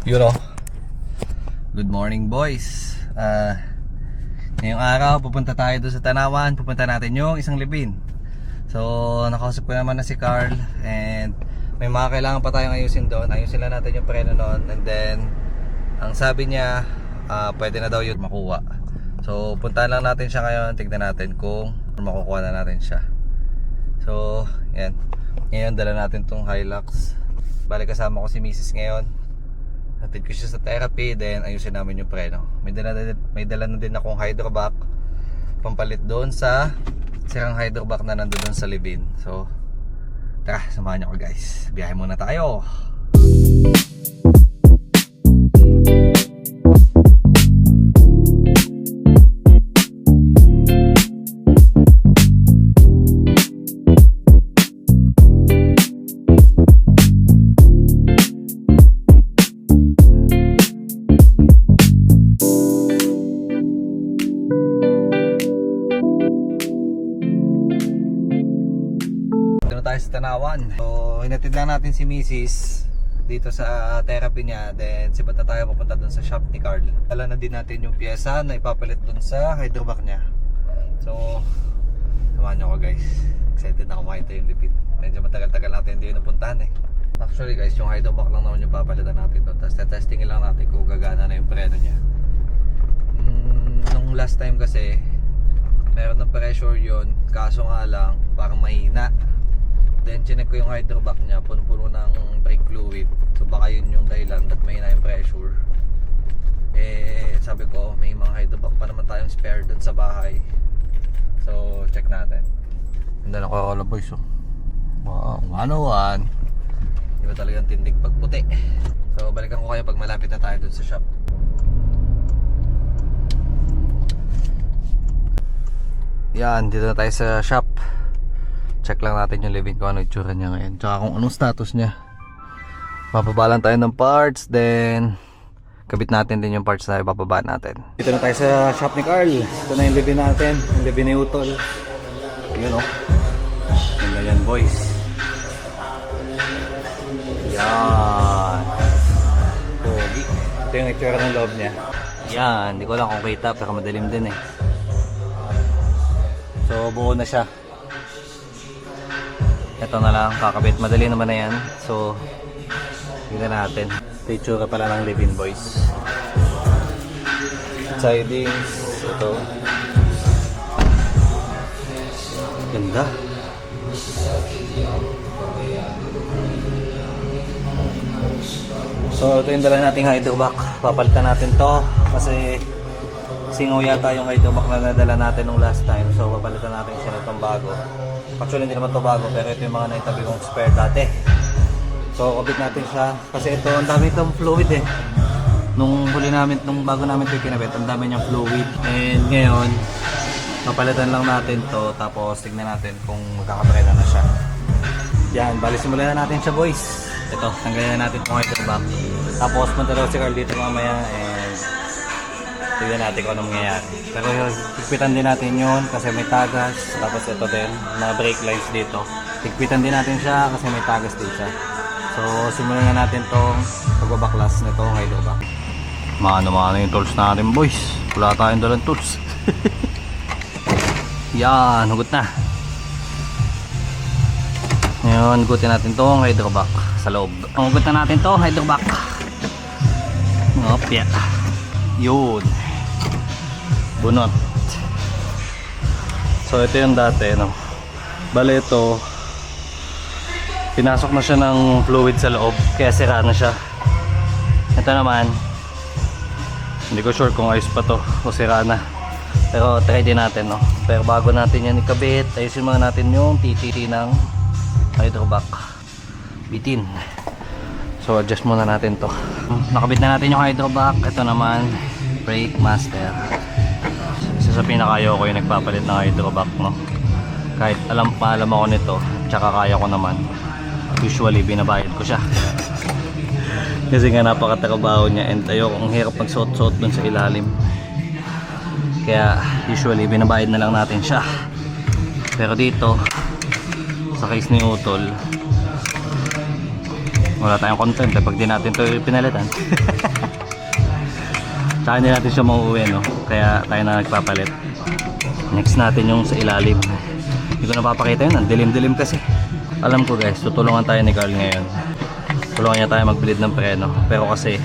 You know. Good morning, boys. Ngayong araw pupunta tayo doon sa Tanawan. Pupunta natin yung isang libin. So nakausap ko naman na si Carl, and may mga kailangan pa tayong ayusin doon. Ayusin lang natin yung preno noon, and then ang sabi niya pwede na daw yun makuha. So puntahan lang natin siya ngayon. Tignan natin kung makukuha na natin siya. So yan. Ngayon dala natin tong Hilux. Bali kasama ko si Mrs. ngayon. Hatid ko siya sa therapy, then ayusin namin yung preno. May dala na din akong hydrovac pampalit doon sa sirang hydrovac na nandoon sa libin. So tara, samahan niyo ko guys. Biyahe muna tayo. Tayo sa Tanawan. So hinatid lang natin si Mrs. dito sa therapy niya, then sibat na tayo papunta dun sa shop ni Carl. Dala na din natin yung pyesa na ipapalit dun sa hydrovac niya. So samahan nyo ko guys. Excited na kumakita yung lipid. Medyo matagal-tagal natin hindi yun napuntahan eh. Actually guys, yung hydrovac lang naman yung papalitan natin dun. Tapos testingin lang natin kung gagana na yung preno niya. Nung last time kasi meron ng pressure yun, kaso nga lang parang mahina. Then chinek ko yung hydrovac niya, puno-puno ng brake fluid. So baka yun yung dahilan ba't mahina yung pressure. Eh sabi ko may mga hydrovac pa naman tayong spare dun sa bahay. So check natin. Ganda na Corolla boys oh. Wow, 101. Iba talagang tindig pag puti. So balikan ko kayo pag malapit na tayo dun sa shop. Yan, dito na tayo sa shop. Check lang natin yung living ko, ano itsura niya ngayon, tsaka kung anong status niya. Papabalan tayo ng parts, then kabit natin din yung parts na ipapaba natin. Dito na tayo sa shop ni Carl. Ito na yung living natin, yung living ni Utol. Yun o. Ganda yan boys. Yan. Pogi. Ito yung itsura ng loob niya. Yan, hindi ko lang kung kita pero madilim din eh. So buo na siya. Ito na lang, kakabit. Madali naman na yan. So, tignan natin. Ito yung tsura pala ng living boys. Sidings. Ito. Ganda. So, ito yung dala nating hydrovac. Papalitan natin to kasi singaw yata yung hydrovac na nadala natin nung last time. So, papalitan natin siya itong bago. Actually hindi naman ito bago, pero ito yung mga naitabi kong spare dati. So kabit natin siya kasi ito, ang dami itong fluid eh. Nung huli namin, nung bago namin ito kinabit, ang dami niyang fluid. And ngayon mapalitan lang natin to, tapos tignan natin kung magkakaprena na siya. Yan, bali simulan na natin siya boys. Ito, tanggalin na natin kung hydrovac. Tapos punta daw si Carl dito mamaya, and tignan natin kung anong mangyayari. Pero higpitan din natin yun kasi may tagas. Tapos ito din, mga brake lines dito. Higpitan din natin siya kasi may tagas din siya. So simulan na natin tong pagbabaklas nitong hydrovac. Maano yung tools natin boys. Wala tayong dalang tools. Yan, hugot na. Ngayon, hugutin natin tong hydrovac sa loob. Hugot na natin tong hydrovac. Opya. Yun. Bunot. So ito yung dati no. Bale ito, pinasok na siya ng fluid sa loob kaya sira na siya. Ito naman hindi ko sure kung ayos pa to o sira na, pero try din natin no. Pero bago natin yan ikabit, ayusin muna natin yung TTT ng hydrovac bitin. So adjust muna natin to. Nakabit na natin yung hydrovac. Ito naman brake master. Isa sa pinakayo ko yung nagpapalit ng hydrovac no. Kahit alam ako nito, tsaka kaya ko naman, usually binabayad ko siya. Kasi nga napakatrabaho niya, and ayoko, ang hirap magsuot-suot dun sa ilalim. Kaya usually binabayad na lang natin siya. Pero dito sa case ni Utol, Wala tayong content eh pag di natin ito pinalitan. Tsaka hindi natin siya mauuwi, no? Kaya tayo na nagpapalit. Next natin yung sa ilalim. Hindi ko napapakita yun, ang dilim-dilim kasi. Alam ko guys, tutulungan tayo ni Carl ngayon. Tulungan niya tayo mag-bleed ng preno. Pero kasi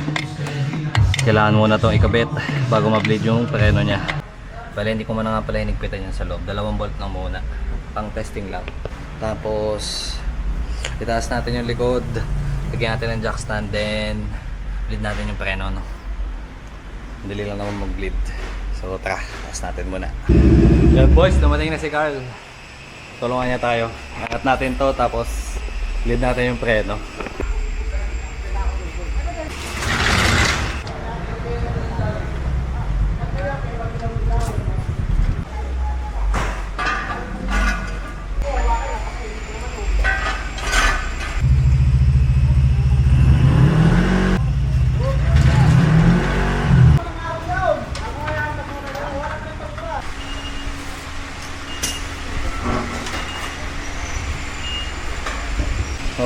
kailangan muna itong ikabit bago ma-bleed yung preno niya. Bale, hindi ko muna nga pala hinigpitan yan sa loob. 2 bolt lang muna. Pang testing lang. Tapos itaas natin yung likod. Lagyan natin ng jack stand. Then bleed natin yung preno, no? Dali lang naman mag-bleed. So tara, taas natin muna. Yan boys, dumating na si Carl. Tulungan niya tayo. Angat natin to, tapos bleed natin yung preno.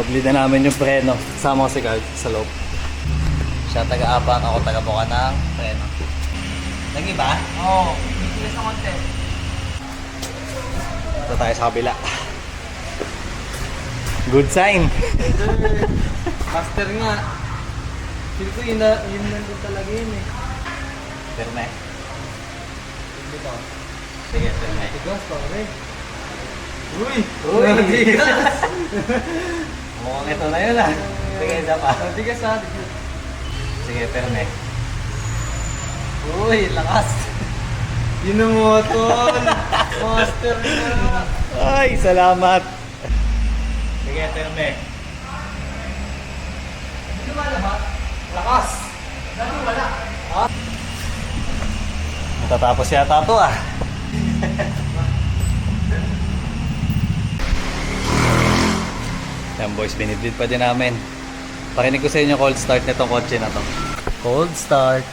Bleed na namin yung preno. Kasama ko si Carl sa loob. Siya taga-abang, ako taga-buka ng preno. Nag-iba? Oo, bilis na konti. Ito tayo sa kabila. Good sign. Master nga. Feel ko yun nandun talaga yun eh. Perme. Dito. Sige, perme. Tigas pare. Uy! Uy! Tigas! Mukhang ito na yun ah. Sige, isa pa. Tigas ha. Sige, perme. Uy, lakas. Yun ang mga tol. Master nga. Ay, salamat. Sige, perme. Hindi wala ba? Lakas! Dati wala. Ha? Matatapos yata ito ah. Yan boys, binibleed pa din namin. Parinig ko sa inyo cold start nitong kotse na to. Cold start.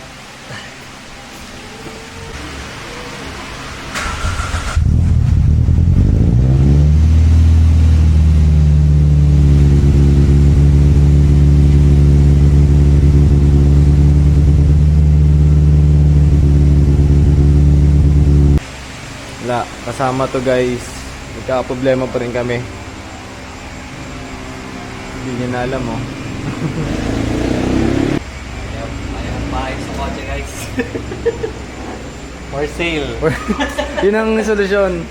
Wala, kasama to guys. Nagka-problema pa rin kami. Hindi niya na alam oh. Ayaw maayos sa kotse guys. For sale. Yun ang solusyon.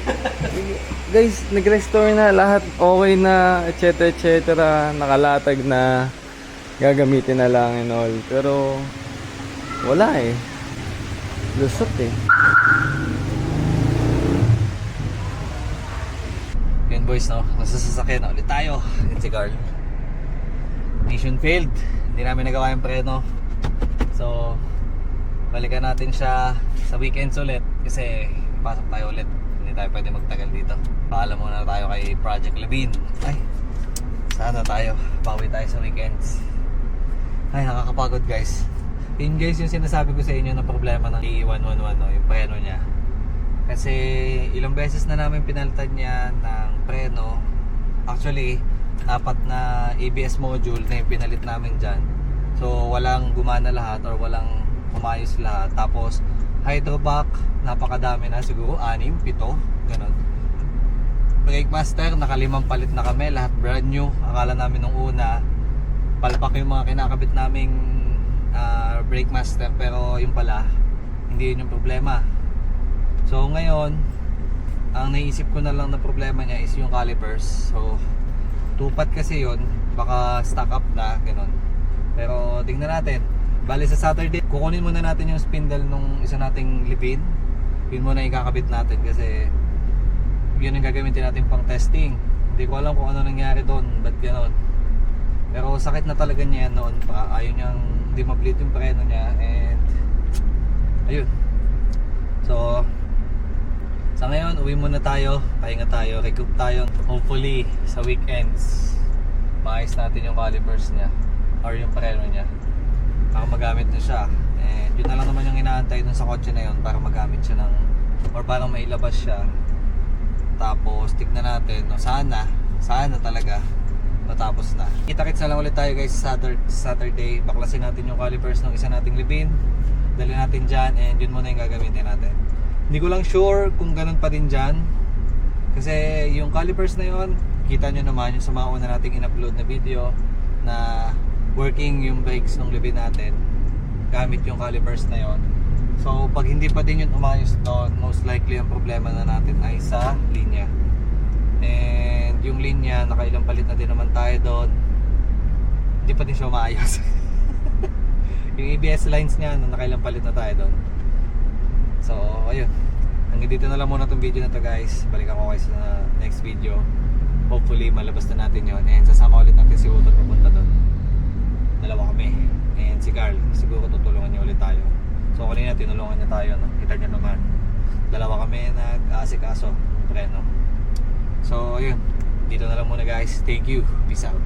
Guys, nag-restore na lahat, okay na, etc etc, nakalatag na, gagamitin na lang and all. Pero wala eh. Lusot eh. Yun boys, no? Nasasasakyan na ulit tayo. Yun si Carl. Mission failed. Hindi namin nagawa yung preno. So balikan natin siya sa weekends ulit. Kasi pasok tayo ulit. Hindi tayo pwede magtagal dito. Paalam muna tayo kay Project Levine. Ay, sana tayo. Bawi tayo sa weekends. Ay, nakakapagod guys. Yun guys yung sinasabi ko sa inyo na problema ng E111, no? Yung preno niya. Kasi ilang beses na namin pinalitan niya ng preno. Actually 4 na ABS module na yung pinalit namin dyan. So walang gumana lahat or walang umayos lahat. Tapos hydrovac, napakadami na, siguro 6, 7, ganun. Brake master, naka-5 palit na kami, lahat brand new. Akala namin nung una palpak yung mga kinakabit naming brake master, pero yung pala hindi yun yung problema. So ngayon, ang naisip ko na lang na problema niya is yung calipers. So tupat kasi yun, baka stock up na, ganun. Pero tingnan natin. Bali sa Saturday, kukunin muna natin yung spindle nung isa nating Levine. Yun muna yung kakabit natin kasi yun yung gagamitin natin pang testing. Hindi ko alam kung ano nangyari doon, ba't gano'n. Pero sakit na talaga niya yan noon. Ayaw niyang hindi ma-bleed yung preno niya. And ayun. So sa ngayon, uwi muna tayo, pahinga tayo, recoup tayo. Hopefully, sa weekends, maayos natin yung calipers niya or yung preno niya. Para magamit na siya. And yun na lang naman yung inaantay dun sa kotse na yun para magamit siya ng, or para mailabas siya. Tapos, tignan natin, no, sana talaga, matapos na. Kita-kits na lang ulit tayo guys Saturday. Baklasin natin yung calipers ng isa nating libin. Dali natin dyan and yun muna yung gagamitin natin. Hindi ko lang sure kung ganun pa din dyan. Kasi yung calipers na yun, kita nyo naman yung sa mga una nating in-upload na video na working yung brakes ng libin natin gamit yung calipers na yon. So pag hindi pa din yun umayos doon, most likely ang problema na natin ay sa linya. And yung linya, nakailang palit na din naman tayo doon, hindi pa din siya maayos. Yung ABS lines niya, nakailang palit na tayo doon. So ayun, hanggang dito na lang muna itong video na to guys. Balikan ko kayo sa next video. Hopefully malabas na natin yon. And sasama ulit natin si Utol papunta doon. Dalawa kami. And si Carl, siguro tutulungan niya ulit tayo. So kanina tinulungan niya tayo, no? Kita niyo naman. Dalawa kami nag-aasikaso, preno. So ayun, dito na lang muna guys. Thank you. Peace out.